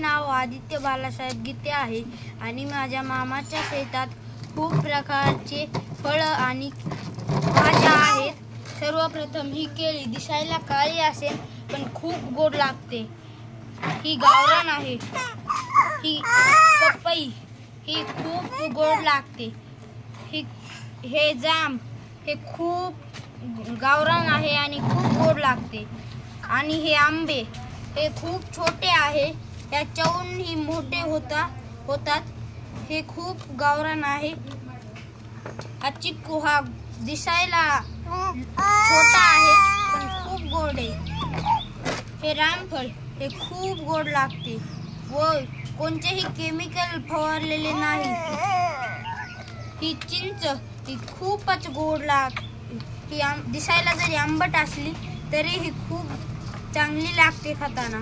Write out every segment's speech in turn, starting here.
नाव आदित्य बालासाहेब गीते आहे आणि माझ्या मामाच्या शेतात खूप प्रकारचे फळं आणि भाज्या आहेत। सर्वप्रथम ही केळी दिसायला काळी असेल पण खूप गोड लागते। ही गावरान आहे। ही पपई ही खूप गोड लागते। हे जाम हे खूप गावरान आहे आणि खूप गोड लागते। आणि हे आंबे हे खूप छोटे आहे, याच्याहून ही मोठे होतात। हे खूप गावरान आहे। हा चिक्कू हा दिसायला छोटा आहे पण खूप गोड आहे। हे रामफळ हे खूप गोड लागते व कोणतेही केमिकल फवारलेले नाही। ही चिंच ही खूपच गोड लागते। ही दिसायला जरी आंबट असली तरी ही खूप चांगली लागते खाताना।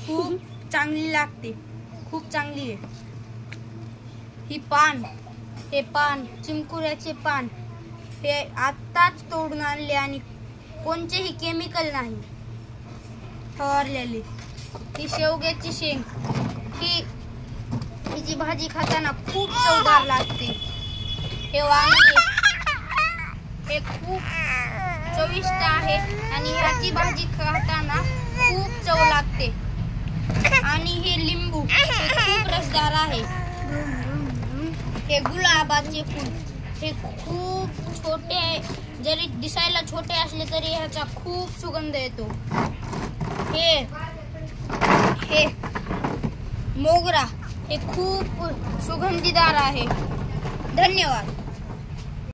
खूप चांगली लागते, खूप चांगली आहे। ही पान हे पान चिमकुऱ्याचे पान हे आत्ताच तोडून आणले आणि कोणतेही केमिकल नाही फवारलेले। ही शेवग्याची शेंग हिची भाजी खाताना खूप चवदार लागते। हे वांगे हे खूप चविष्ट आहे आणि ह्याची भाजी खाताना खूप चव लागते। आणि हे लिंबू हे खूप रसदार आहे। हे गुलाबाचे फूल हे खूप छोटे आहे, जरी दिसायला छोटे असले तरी ह्याचा खूप सुगंध येतो। हे मोगरा हे खूप सुगंधीदार आहे। धन्यवाद।